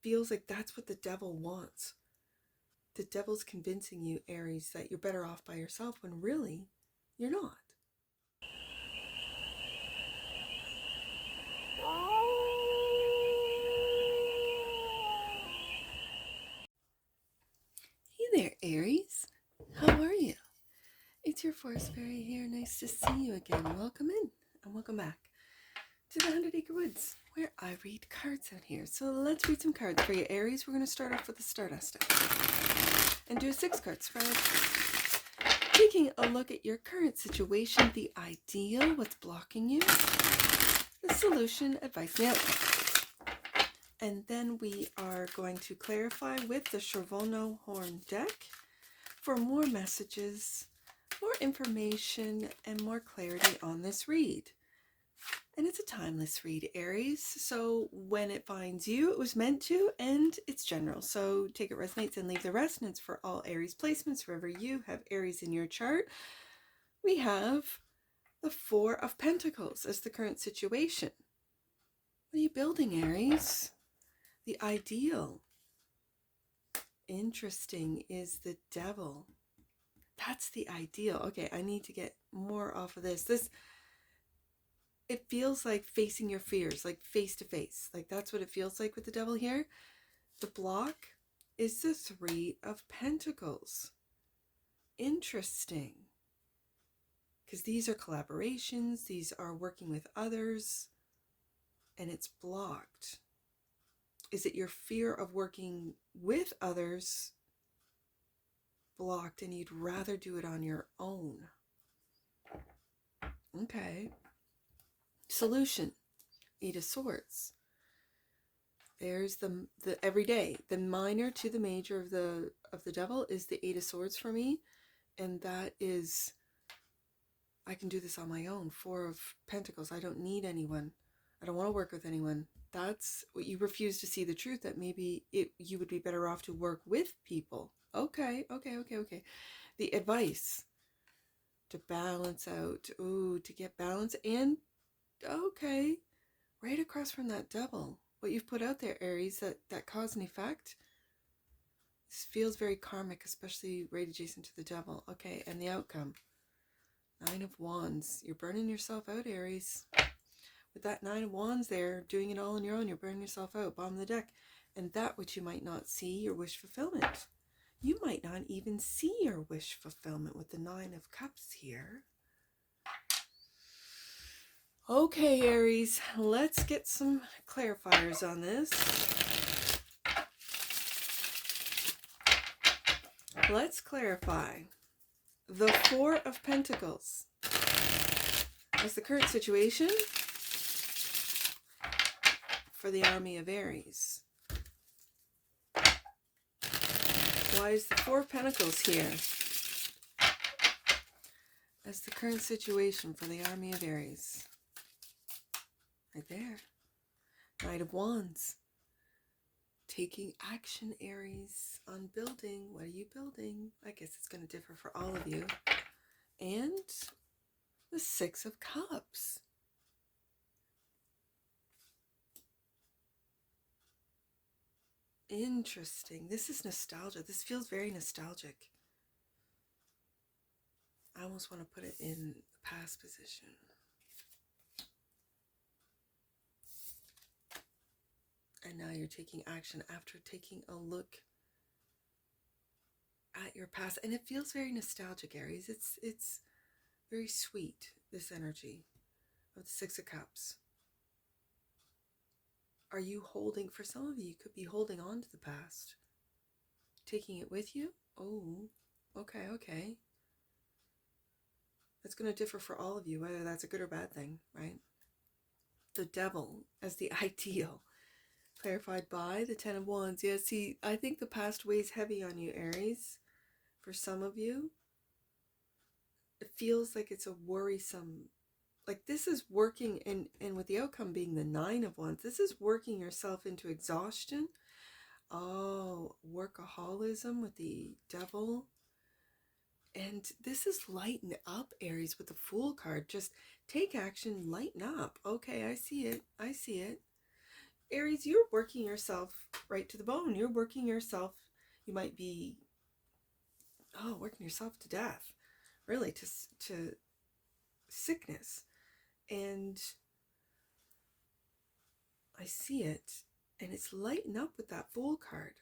feels like that's what the devil wants. The devil's convincing you, Aries, that you're better off by yourself when really you're not. Hey there, Aries. How are you? It's your forest fairy here. Nice to see you again. Welcome in and welcome back to the 100 Acre Woods, where I read cards out here. So let's read some cards for you, Aries. We're going to start off with the Stardust deck and do a 6-card spread. Taking a look at your current situation, the ideal, what's blocking you, the solution, advice, and the outcome. And then we are going to clarify with the CHERVONO-CHORNE deck for more messages, more information, and more clarity on this read. And it's a timeless read, Aries. So when it finds you, it was meant to, and it's general. So take it resonates and leave the rest. And it's for all Aries placements, wherever you have Aries in your chart. We have the Four of Pentacles as the current situation. What are you building, Aries? The ideal. Interesting is the Devil. That's the ideal. Okay, I need to get more off of this. It feels like facing your fears, like face to face. Like that's what it feels like with the Devil here. The block is the Three of Pentacles. Interesting. Because these are collaborations, these are working with others, and it's blocked. Is it your fear of working with others blocked and you'd rather do it on your own? Okay. Solution, Eight of Swords. There's the everyday, the minor to the major of the Devil is the Eight of Swords for me, and that is, I can do this on my own. Four of Pentacles. I don't need anyone. I don't want to work with anyone. That's what you refuse to see, the truth that maybe you would be better off to work with people. Okay. The advice to balance out. Ooh, to get balance. And okay, right across from that Devil, what you've put out there, Aries, that cause and effect. This feels very karmic, especially right adjacent to the Devil. Okay, and the outcome. Nine of Wands. You're burning yourself out, Aries. With that Nine of Wands there, doing it all on your own, you're burning yourself out. Bottom of the deck. And that which you might not see, your wish fulfillment. You might not even see your wish fulfillment with the Nine of Cups here. Okay, Aries, let's get some clarifiers on this. Let's clarify. The Four of Pentacles as the current situation for the army of Aries. Why is the Four of Pentacles here as the current situation for the army of Aries? Right there. Knight of Wands. Taking action, Aries, on building. What are you building? I guess it's going to differ for all of you. And the Six of Cups. Interesting. This is nostalgia. This feels very nostalgic. I almost want to put it in the past position. And now you're taking action after taking a look at your past. And it feels very nostalgic, Aries. It's very sweet, this energy of the Six of Cups. Are you holding, for some of you could be holding on to the past, taking it with you? Oh, okay. That's going to differ for all of you, whether that's a good or bad thing, right? The Devil as the ideal, clarified by the Ten of Wands. Yeah, see, I think the past weighs heavy on you, Aries. For some of you, it feels like it's a worrisome, like this is working, and with the outcome being the Nine of Wands, this is working yourself into exhaustion. Oh, workaholism with the Devil. And this is lighten up, Aries, with the Fool card. Just take action, lighten up. Okay, I see it. Aries, you're working yourself right to the bone. You're working yourself, you might be, working yourself to death, really, to sickness. And I see it, and it's lighten up with that Fool card.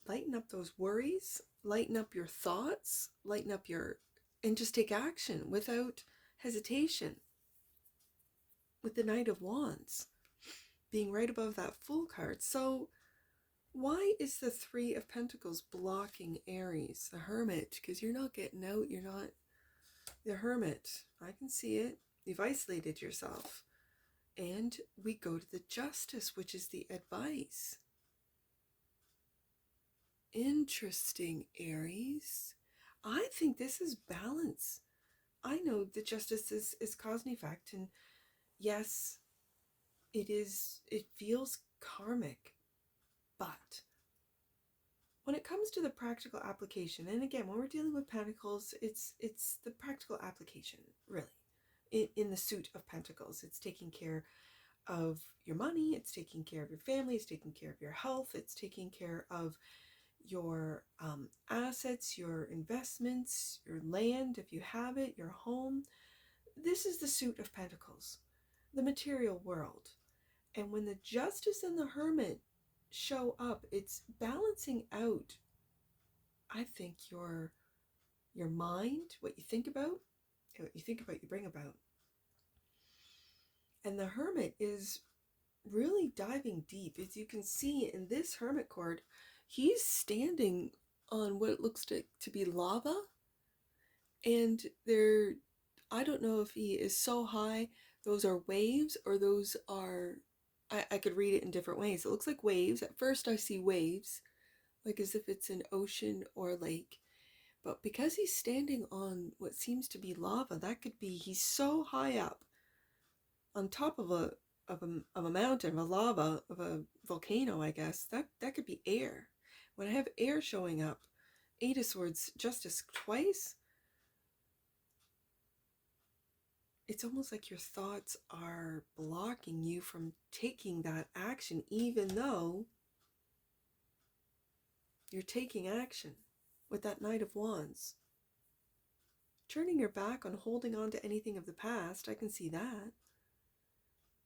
Lighten up those worries, lighten up your thoughts, and just take action without hesitation. With the Knight of Wands being right above that Fool card. So why is the Three of Pentacles blocking Aries, the Hermit? Because you're not getting out, you're not the Hermit. I can see it. You've isolated yourself. And we go to the Justice, which is the advice. Interesting, Aries. I think this is balance. I know the Justice is cause and effect, and yes, it feels karmic, but when it comes to the practical application, and again, when we're dealing with Pentacles, it's the practical application, really. In the suit of Pentacles, it's taking care of your money, it's taking care of your family, it's taking care of your health, it's taking care of your assets, your investments, your land, if you have it, your home. This is the suit of Pentacles, the material world. And when the Justice and the Hermit show up, it's balancing out, I think, your mind, what you think about, and what you think about, you bring about. And the Hermit is really diving deep. As you can see in this Hermit card, he's standing on what looks to be lava. And I don't know if he is so high, those are waves, or those are, I could read it in different ways. It looks like waves. At first I see waves, like as if it's an ocean or a lake. But because he's standing on what seems to be lava, that could be, he's so high up on top of a mountain, of a lava, of a volcano, I guess. That could be air. When I have air showing up, Eight of Swords, Justice twice, it's almost like your thoughts are blocking you from taking that action, even though you're taking action with that Knight of Wands. Turning your back on holding on to anything of the past, I can see that.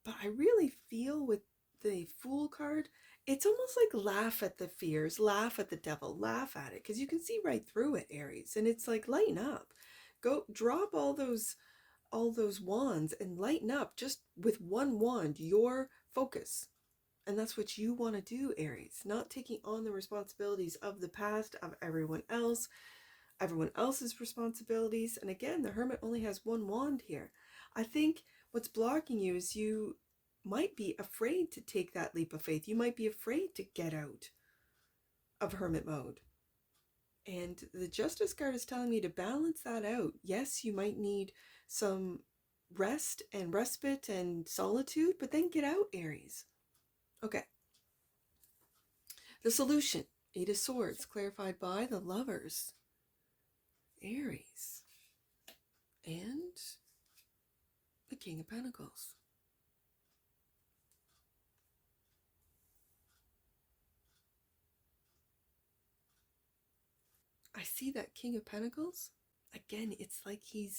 But I really feel with the Fool card, it's almost like laugh at the fears, laugh at the devil, laugh at it, because you can see right through it, Aries. And it's like, lighten up. Go drop all those wands and lighten up just with one wand, your focus. And that's what you want to do, Aries. Not taking on the responsibilities of the past, of everyone else's responsibilities. And again, the Hermit only has one wand here. I think what's blocking you is you might be afraid to take that leap of faith. You might be afraid to get out of Hermit mode. And the Justice card is telling me to balance that out. Yes, you might need some rest and respite and solitude, but then get out, Aries. Okay. The solution, Eight of Swords, clarified by the Lovers, Aries, and the King of Pentacles. I see that King of Pentacles. Again, it's like he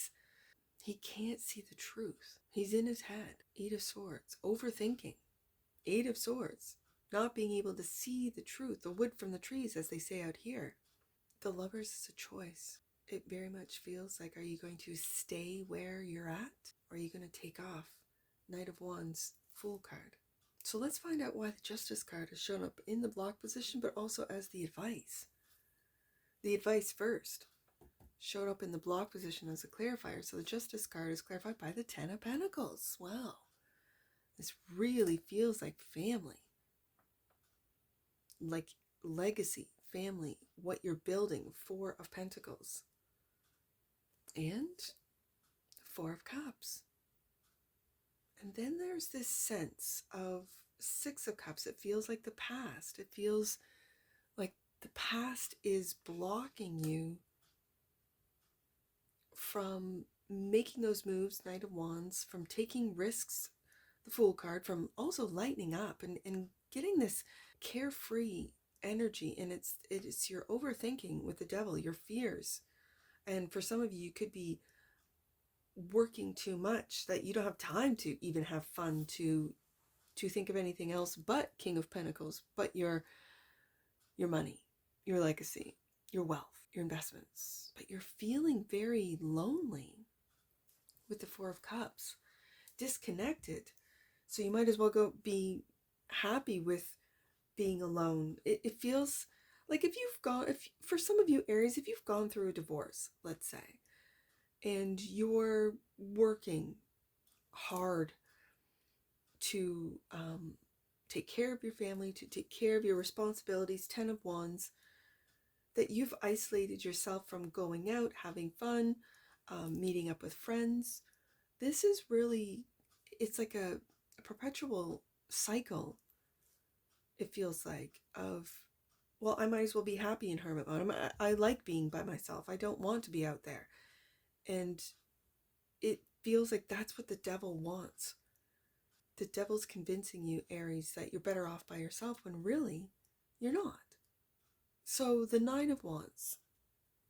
can't see the truth. He's in his head. Eight of Swords, overthinking. Eight of Swords, not being able to see the truth, the wood from the trees, as they say out here. The Lovers is a choice. It very much feels like, are you going to stay where you're at? Or are you going to take off? Knight of Wands, Fool card. So let's find out why the Justice card has shown up in the block position, but also as the advice. The advice first showed up in the block position as a clarifier. So the Justice card is clarified by the Ten of Pentacles. Wow. This really feels like family. Like legacy, family, what you're building. Four of Pentacles. And Four of Cups. And then there's this sense of Six of Cups. It feels like the past. It feels like the past is blocking you from making those moves, Knight of Wands, from taking risks, the Fool card, from also lightening up and getting this carefree energy, and it's your overthinking with the devil, your fears. And for some of you, you could be working too much that you don't have time to even have fun, to think of anything else but King of Pentacles, but your money, your legacy, your wealth, your investments. But you're feeling very lonely with the Four of Cups, disconnected. So you might as well go be happy with being alone. It feels like if for some of you Aries, if you've gone through a divorce, let's say, and you're working hard to take care of your family, to take care of your responsibilities, 10 of Wands, that you've isolated yourself from going out, having fun, meeting up with friends. This is really, it's like a perpetual cycle, it feels like, of, well, I might as well be happy in hermit mode. I like being by myself. I don't want to be out there. And it feels like that's what the devil wants. The devil's convincing you, Aries, that you're better off by yourself when really you're not. So the Nine of Wands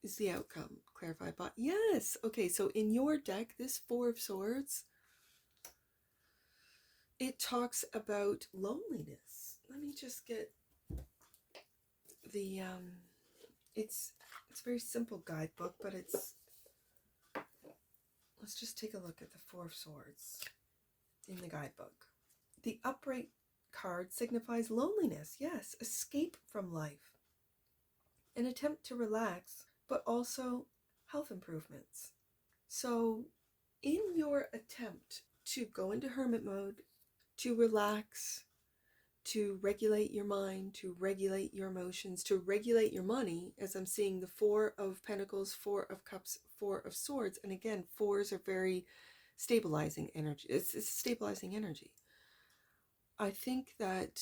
is the outcome. Clarify, but yes. Okay, so in your deck, this Four of Swords, it talks about loneliness. Let me just get the it's a very simple guidebook, but let's just take a look at the Four of Swords in the guidebook. The upright card signifies loneliness, yes, escape from life, an attempt to relax, but also health improvements. So in your attempt to go into hermit mode, to relax, to regulate your mind, to regulate your emotions, to regulate your money, as I'm seeing the Four of Pentacles, Four of Cups, Four of Swords, and again, fours are very stabilizing energy. It's a stabilizing energy. I think that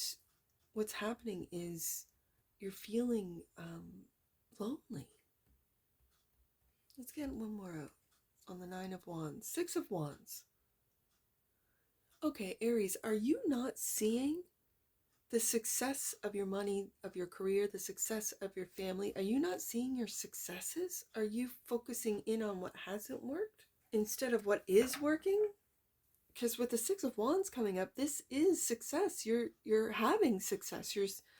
what's happening is you're feeling lonely. Let's get one more out on the Nine of Wands. Six of Wands. Okay, Aries, are you not seeing the success of your money, of your career, the success of your family? Are you not seeing your successes? Are you focusing in on what hasn't worked instead of what is working? Because with the Six of Wands coming up, this is success. You're having success.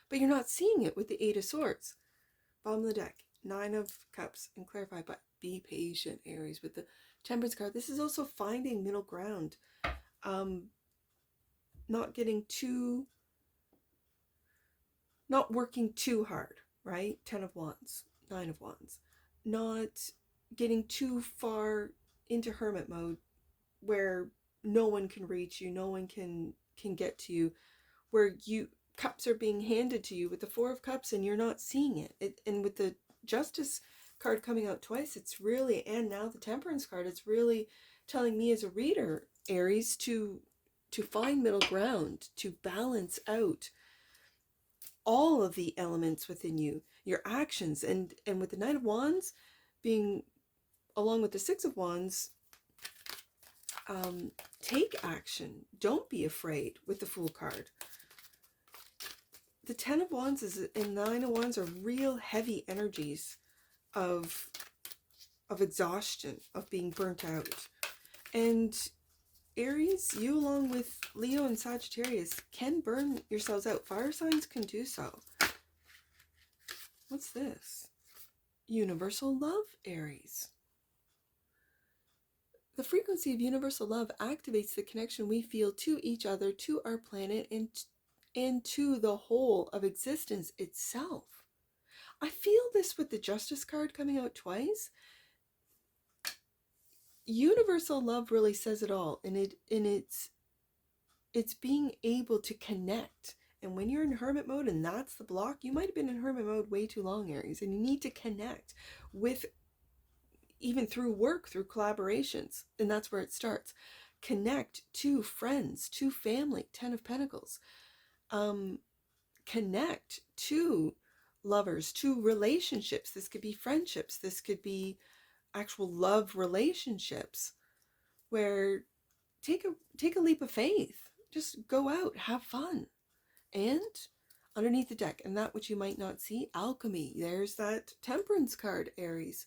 But you're not seeing it with the Eight of Swords. Bottom of the deck, Nine of Cups, and clarify, but be patient, Aries, with the Temperance card. This is also finding middle ground. Not working too hard, right? 10 of Wands, 9 of Wands. Not getting too far into hermit mode where no one can reach you, no one can get to you, where cups are being handed to you with the Four of Cups and you're not seeing it. And with the Justice card coming out twice, it's really, and now the Temperance card, it's really telling me as a reader, Aries, to find middle ground, to balance out all of the elements within you, your actions. And with the Knight of Wands being along with the Six of Wands, take action. Don't be afraid with the Fool card. The Ten of Wands and Nine of Wands are real heavy energies of exhaustion, of being burnt out. And Aries, you along with Leo and Sagittarius can burn yourselves out. Fire signs can do so. What's this? Universal love, Aries. The frequency of universal love activates the connection we feel to each other, to our planet, and to the whole of existence itself. I feel this with the Justice card coming out twice. Universal love really says it all, and it's being able to connect. And when you're in hermit mode and that's the block, you might have been in hermit mode way too long, Aries, and you need to connect with, even through work, through collaborations, and that's where it starts. Connect to friends, to family, 10 of Pentacles. Connect to lovers, to relationships. This could be friendships. This could be actual love relationships, where take a leap of faith. Just go out, have fun, and underneath the deck. And that which you might not see, alchemy. There's that temperance card, Aries.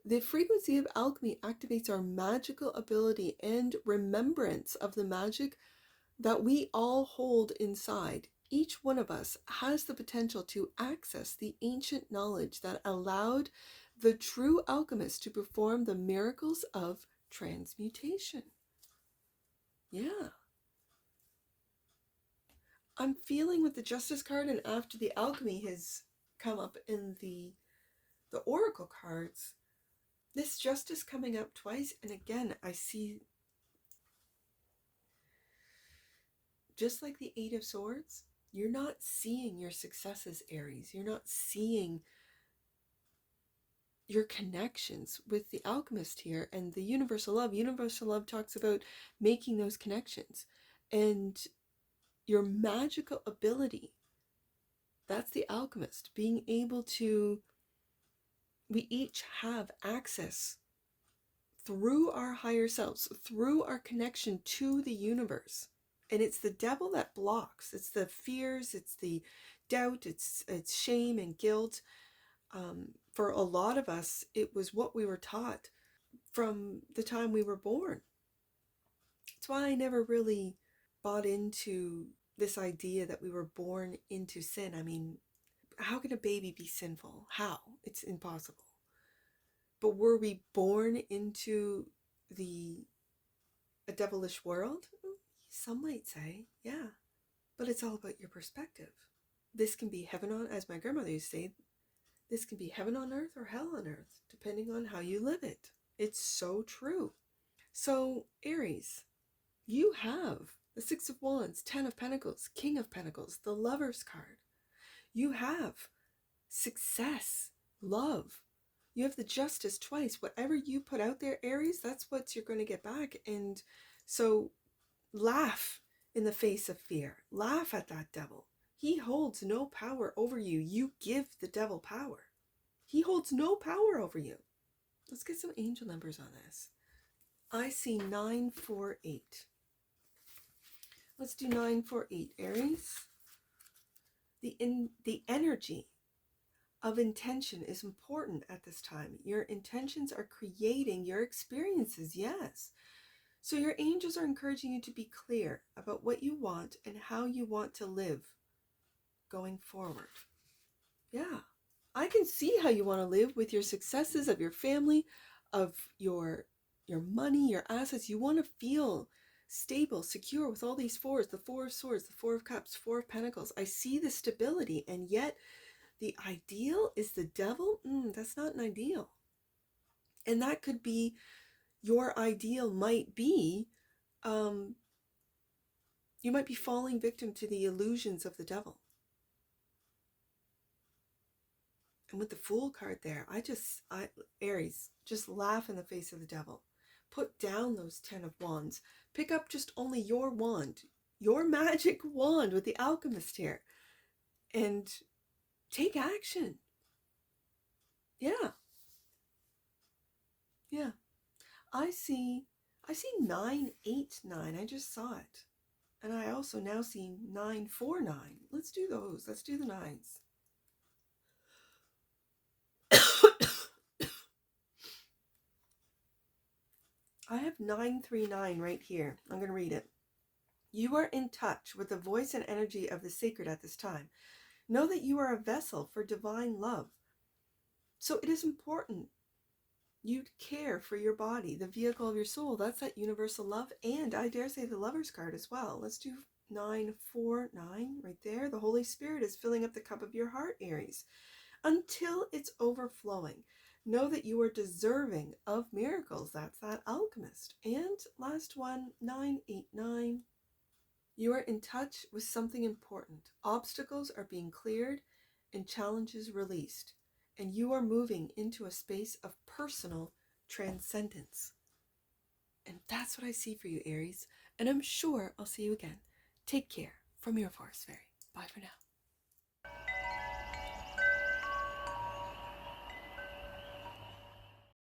The frequency of alchemy activates our magical ability and remembrance of the magic that we all hold inside. Each one of us has the potential to access the ancient knowledge that allowed the true alchemist to perform the miracles of transmutation. Yeah. I'm feeling with the Justice card, and after the alchemy has come up in the Oracle cards, this Justice coming up twice, and again, I see, just like the Eight of Swords, you're not seeing your successes, Aries. You're not seeing your connections with the alchemist here and the universal love. Universal love talks about making those connections and your magical ability. That's the alchemist, being able to, we each have access through our higher selves, through our connection to the universe. And it's the devil that blocks. It's the fears, it's the doubt, it's shame and guilt. For a lot of us, it was what we were taught from the time we were born. That's why I never really bought into this idea that we were born into sin. I mean, how can a baby be sinful? How? It's impossible. But were we born into a devilish world? Some might say, yeah. But it's all about your perspective. This can be heaven on, as my grandmother used to say, this can be heaven on earth or hell on earth, depending on how you live it. It's so true. So, Aries, you have the Six of Wands, Ten of Pentacles, King of Pentacles, the Lover's card. You have success, love. You have the Justice twice. Whatever you put out there, Aries, that's what you're going to get back. And so laugh in the face of fear. Laugh at that devil. He holds no power over you. You give the devil power. He holds no power over you. Let's get some angel numbers on this. I see 948. Let's do 948, Aries. The energy of intention is important at this time. Your intentions are creating your experiences, yes. So your angels are encouraging you to be clear about what you want and how you want to live going forward. Yeah, I can see how you want to live with your successes of your family, of your money, your assets. You want to feel stable, secure with all these fours, the Four of Swords, the Four of Cups, Four of Pentacles. I see the stability, and yet the ideal is the devil. That's not an ideal. And that could be, your ideal might be, you might be falling victim to the illusions of the devil. And with the Fool card there, Aries, just laugh in the face of the devil. Put down those 10 of Wands. Pick up just only your wand, your magic wand with the alchemist here, and take action. Yeah. Yeah. I see 989. I just saw it. And I also now see 949. Let's do those. Let's do the nines. I have 939 right here. I'm going to read it. You are in touch with the voice and energy of the sacred at this time. Know that you are a vessel for divine love. So it is important you care for your body, the vehicle of your soul. That's that universal love. And I dare say the Lover's card as well. Let's do 949 right there. The Holy Spirit is filling up the cup of your heart, Aries, until it's overflowing. Know that you are deserving of miracles. That's that alchemist. And last one, 989. You are in touch with something important. Obstacles are being cleared and challenges released. And you are moving into a space of personal transcendence. And that's what I see for you, Aries. And I'm sure I'll see you again. Take care from your Forest Fairy. Bye for now.